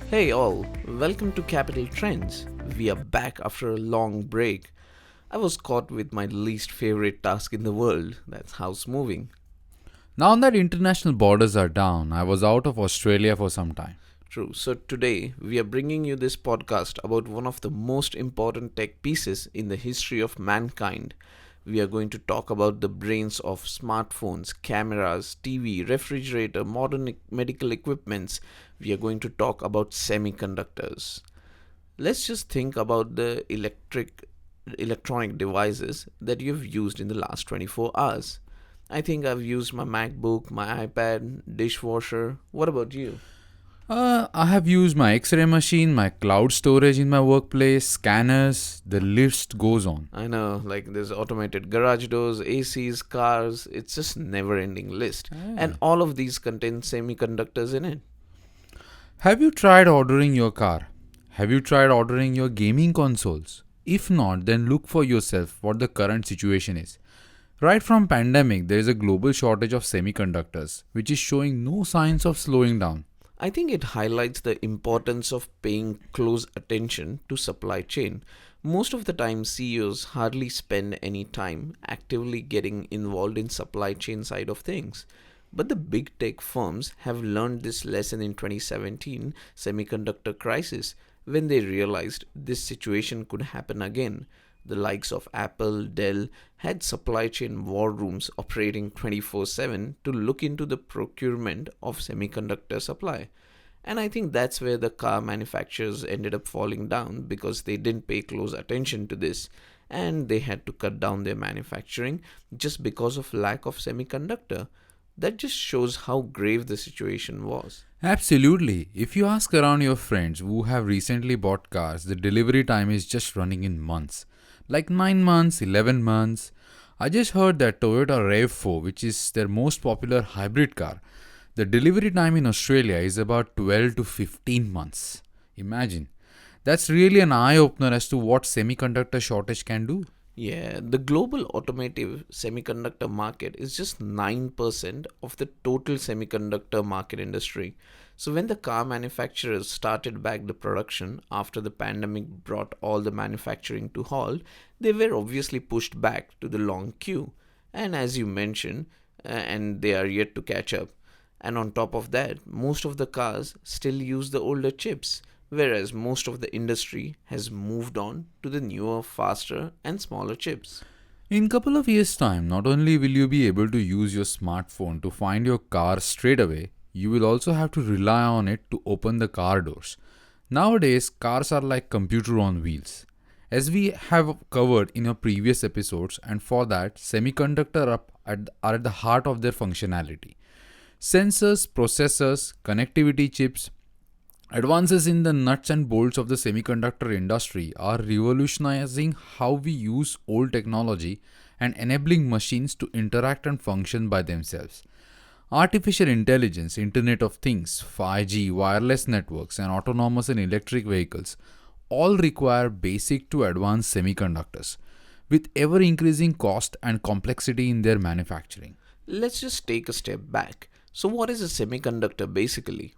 Hey all, welcome to Capital Trends. We are back after a long break. I was caught with my least favorite task in the world, that's house moving. Now that international borders are down, I was out of Australia for some time. True, so today we are bringing you this podcast about one of the most important tech pieces in the history of mankind. We are going to talk about the brains of smartphones, cameras, TV, refrigerator, modern medical equipments. We are going to talk about semiconductors. Let's just think about the electronic devices that you've used in the last 24 hours. I think I've used my MacBook, my iPad, dishwasher. What about you? I have used my X ray machine, my cloud storage in my workplace, scanners, the list goes on. I know, like there's automated garage doors, ACs, cars. It's just never ending list. And Ah. all of these contain semiconductors in it. Have you tried ordering your car? Have you tried ordering your gaming consoles? If not, then look for yourself what the current situation is. Right from pandemic, there is a global shortage of semiconductors, which is showing no signs of slowing down. I think it highlights the importance of paying close attention to supply chain. Most of the time, CEOs hardly spend any time actively getting involved in supply chain side of things. But the big tech firms have learned this lesson in 2017 semiconductor crisis when they realized this situation could happen again. The likes of Apple, Dell had supply chain war rooms operating 24/7 to look into the procurement of semiconductor supply. And I think that's where the car manufacturers ended up falling down because they didn't pay close attention to this and they had to cut down their manufacturing just because of lack of semiconductor. That just shows how grave the situation was. Absolutely. If you ask around your friends who have recently bought cars, the delivery time is just running in months. Like 9 months, 11 months. I just heard that Toyota RAV4, which is their most popular hybrid car, the delivery time in Australia is about 12 to 15 months. Imagine. That's really an eye opener as to what semiconductor shortage can do. Yeah, the global automotive semiconductor market is just 9% of the total semiconductor market industry. So, when the car manufacturers started back the production after the pandemic brought all the manufacturing to halt, they were obviously pushed back to the long queue. And as you mentioned, and they are yet to catch up. And on top of that, most of the cars still use the older chips, whereas most of the industry has moved on to the newer, faster, and smaller chips. In couple of years time, not only will you be able to use your smartphone to find your car straight away, you will also have to rely on it to open the car doors. Nowadays, cars are like computer on wheels. As we have covered in our previous episodes, and for that, semiconductor are at the heart of their functionality. Sensors, processors, connectivity chips, advances in the nuts and bolts of the semiconductor industry are revolutionizing how we use old technology and enabling machines to interact and function by themselves. Artificial intelligence, Internet of Things, 5G, wireless networks, and autonomous and electric vehicles all require basic to advanced semiconductors, with ever increasing cost and complexity in their manufacturing. Let's just take a step back. So, what is a semiconductor basically?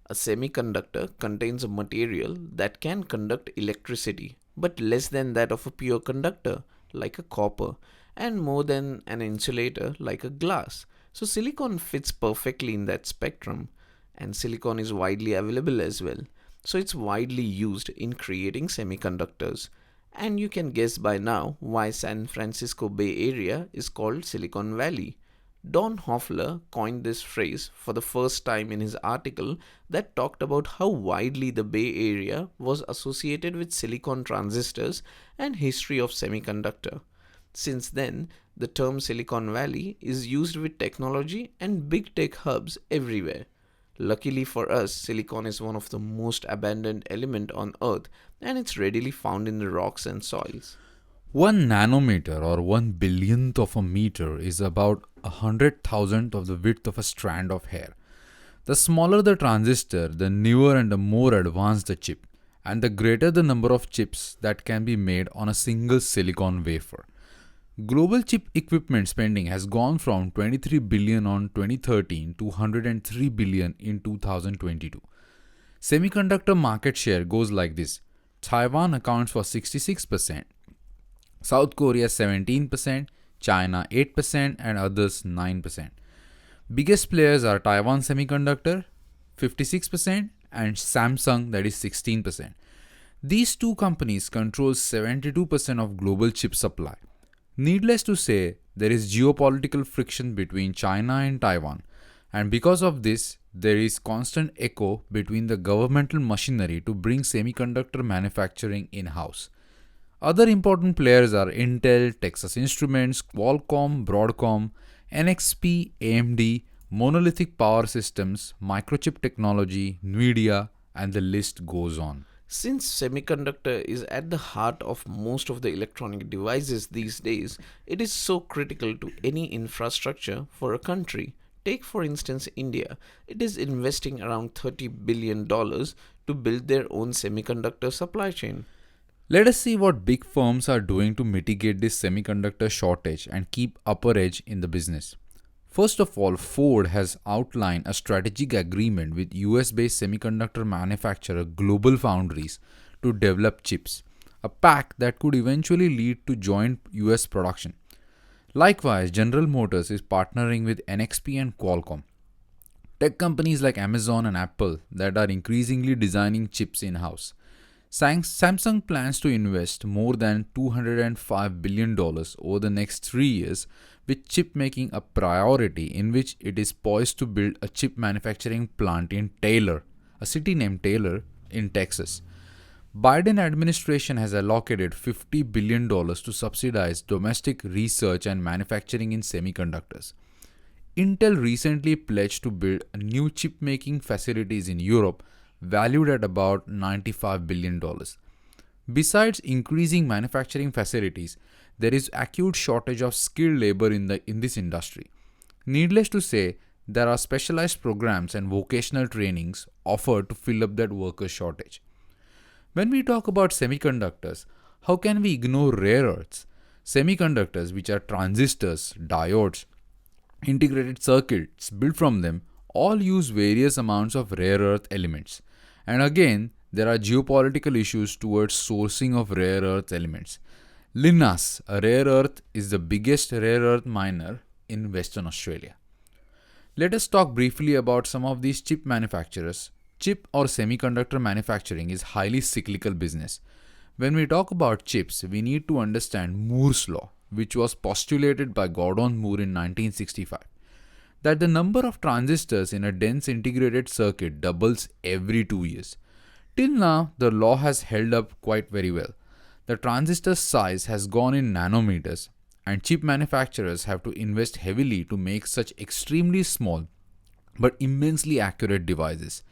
A semiconductor contains a material that can conduct electricity, but less than that of a pure conductor, like a copper, and more than an insulator, like a glass. So, silicon fits perfectly in that spectrum, and silicon is widely available as well. So, it's widely used in creating semiconductors. And you can guess by now why San Francisco Bay Area is called Silicon Valley. Don Hoffler coined this phrase for the first time in his article that talked about how widely the Bay Area was associated with silicon transistors and history of semiconductor. Since then, the term Silicon Valley is used with technology and big tech hubs everywhere. Luckily for us, silicon is one of the most abundant element on earth and it's readily found in the rocks and soils. 1 nanometer or 1 billionth of a meter is about 100,000th of the width of a strand of hair. The smaller the transistor, the newer and the more advanced the chip, and the greater the number of chips that can be made on a single silicon wafer. Global chip equipment spending has gone from 23 billion on 2013 to 103 billion in 2022. Semiconductor market share goes like this: Taiwan accounts for 66%, South Korea 17%, China 8%, and others 9%. Biggest players are Taiwan Semiconductor 56% and Samsung, that is 16%. These two companies control 72% of global chip supply. Needless to say, there is geopolitical friction between China and Taiwan, and because of this, there is constant echo between the governmental machinery to bring semiconductor manufacturing in house. Other important players are Intel, Texas Instruments, Qualcomm, Broadcom, NXP, AMD, Monolithic Power Systems, Microchip Technology, Nvidia, and the list goes on. Since semiconductor is at the heart of most of the electronic devices these days, it is so critical to any infrastructure for a country. Take for instance India. It is investing around $30 billion to build their own semiconductor supply chain. Let us see what big firms are doing to mitigate this semiconductor shortage and keep upper edge in the business. First of all, Ford has outlined a strategic agreement with US based semiconductor manufacturer Global Foundries to develop chips, a pact that could eventually lead to joint US production. Likewise, General Motors is partnering with NXP and Qualcomm, tech companies like Amazon and Apple that are increasingly designing chips in house. Samsung plans to invest more than $205 billion over the next 3 years, with chip making a priority, in which it is poised to build a chip manufacturing plant in Taylor, a city named Taylor in Texas. Biden administration has allocated $50 billion to subsidize domestic research and manufacturing in semiconductors. Intel recently pledged to build new chip making facilities in Europe valued at about $95 billion. Besides increasing manufacturing facilities, there is acute shortage of skilled labor in this industry. Needless to say, there are specialized programs and vocational trainings offered to fill up that worker shortage. When we talk about semiconductors, how can we ignore rare earths? Semiconductors, which are transistors, diodes, integrated circuits built from them, all use various amounts of rare earth elements. And again, there are geopolitical issues towards sourcing of rare earth elements. Linnas, a rare earth, is the biggest rare earth miner in Western Australia. Let us talk briefly about some of these chip manufacturers. Chip or semiconductor manufacturing is highly cyclical business. When we talk about chips, we need to understand Moore's law, which was postulated by Gordon Moore in 1965, that the number of transistors in a dense integrated circuit doubles every 2 years. Till now, the law has held up quite very well. The transistor size has gone in nanometers, and chip manufacturers have to invest heavily to make such extremely small but immensely accurate devices.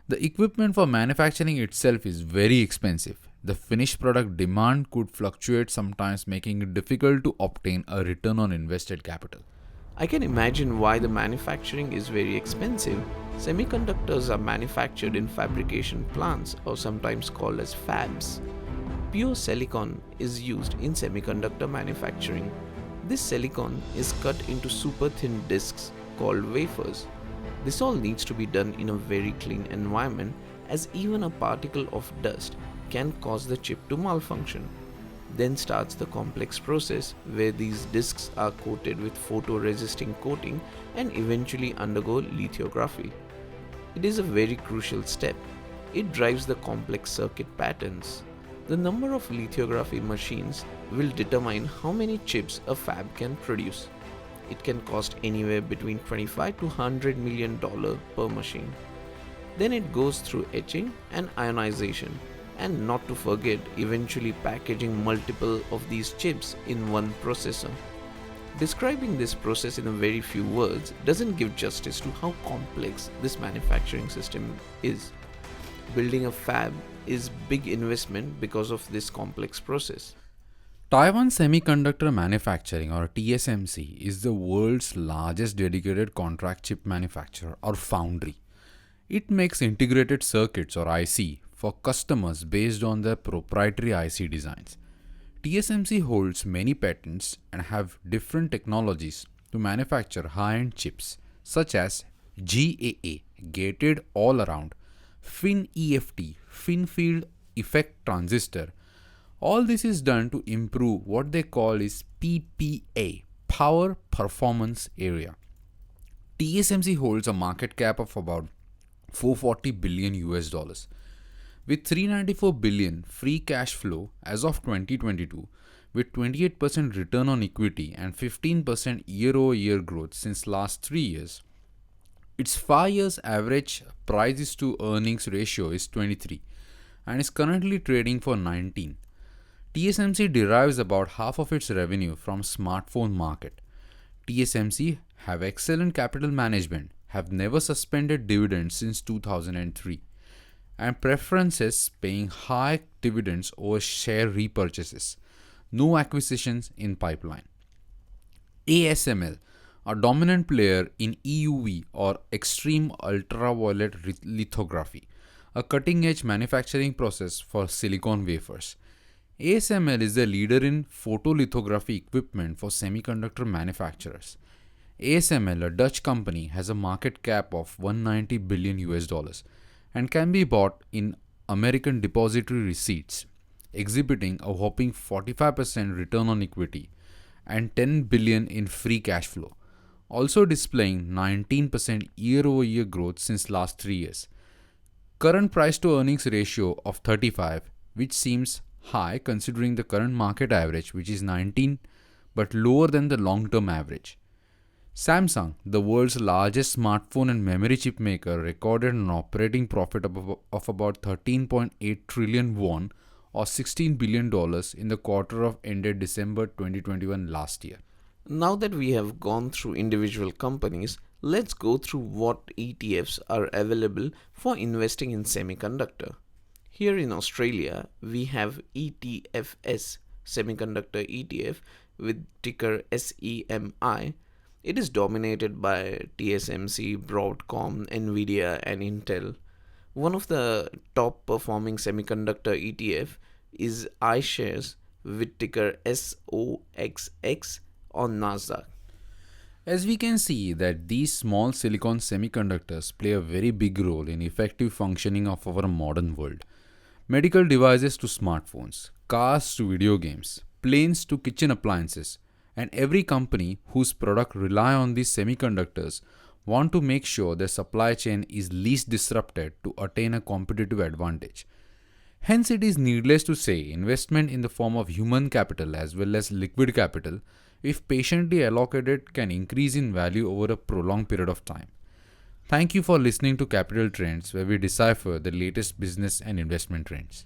The equipment for manufacturing itself is very expensive. The finished product demand could fluctuate, sometimes making it difficult to obtain a return on invested capital. I can imagine why the manufacturing is very expensive. Semiconductors are manufactured in fabrication plants, or sometimes called as fabs. Pure silicon is used in semiconductor manufacturing. This silicon is cut into super thin discs called wafers. This all needs to be done in a very clean environment, as even a particle of dust can cause the chip to malfunction. Then starts the complex process where these discs are coated with photoresisting coating and eventually undergo lithography. It is a very crucial step. It drives the complex circuit patterns. The number of lithography machines will determine how many chips a fab can produce. It can cost anywhere between $25 to $100 million per machine. Then it goes through etching and ionization, and not to forget eventually packaging multiple of these chips in one processor. Describing this process in a very few words doesn't give justice to how complex this manufacturing system is. Building a fab is big investment because of this complex process. Taiwan Semiconductor Manufacturing, or TSMC, is the world's largest dedicated contract chip manufacturer or foundry. It makes integrated circuits, or IC, for customers based on their proprietary IC designs. TSMC holds many patents and have different technologies to manufacture high-end chips such as GAA, gated all around, FIN-EFT, FIN Field Effect Transistor. All this is done to improve what they call is PPA, Power Performance Area. TSMC holds a market cap of about 440 billion US dollars. With 394 billion free cash flow as of 2022, with 28% return on equity and 15% year-over-year growth since last 3 years, its 5 years average price to earnings ratio is 23 and is currently trading for 19. TSMC derives about half of its revenue from smartphone market. TSMC have excellent capital management, have never suspended dividends since 2003, and preferences paying high dividends over share repurchases. No acquisitions in pipeline. ASML, a dominant player in EUV or extreme ultraviolet lithography, a cutting-edge manufacturing process for silicon wafers. ASML is the leader in photolithography equipment for semiconductor manufacturers. ASML, a Dutch company, has a market cap of 190 billion US dollars and can be bought in American depository receipts, exhibiting a whopping 45% return on equity and 10 billion in free cash flow, also displaying 19% year-over-year growth since last 3 years. Current price to earnings ratio of 35, which seems high considering the current market average, which is 19, but lower than the long-term average. Samsung, the world's largest smartphone and memory chip maker, recorded an operating profit of about 13.8 trillion won or $16 billion in the quarter of ended December 2021 last year. Now that we have gone through individual companies, let's go through what ETFs are available for investing in semiconductor. Here in Australia, we have ETFS, Semiconductor ETF, with ticker SEMI. It is dominated by TSMC, Broadcom, Nvidia, and Intel. One of the top performing semiconductor ETF is iShares with ticker SOXX on Nasdaq. As we can see that these small silicon semiconductors play a very big role in effective functioning of our modern world. Medical devices to smartphones, cars to video games, planes to kitchen appliances, and every company whose product rely on these semiconductors want to make sure their supply chain is least disrupted to attain a competitive advantage. Hence, it is needless to say investment in the form of human capital as well as liquid capital, if patiently allocated, can increase in value over a prolonged period of time. Thank you for listening to Capital Trends, where we decipher the latest business and investment trends.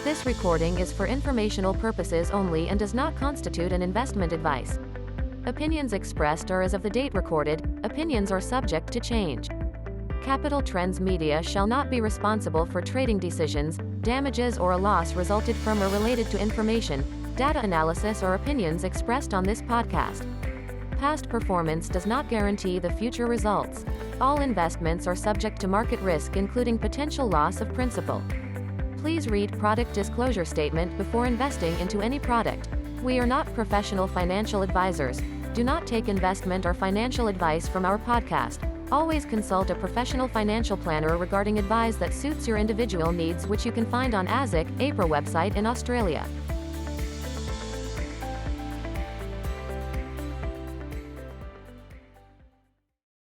This recording is for informational purposes only and does not constitute an investment advice. Opinions expressed are as of the date recorded. Opinions are subject to change. Capital Trends Media shall not be responsible for trading decisions, damages or a loss resulted from or related to information, data analysis or opinions expressed on this podcast. Past performance does not guarantee the future results. All investments are subject to market risk, including potential loss of principal. Please read product disclosure statement before investing into any product. We are not professional financial advisors. Do not take investment or financial advice from our podcast. Always consult a professional financial planner regarding advice that suits your individual needs, which you can find on ASIC, APRA website in Australia.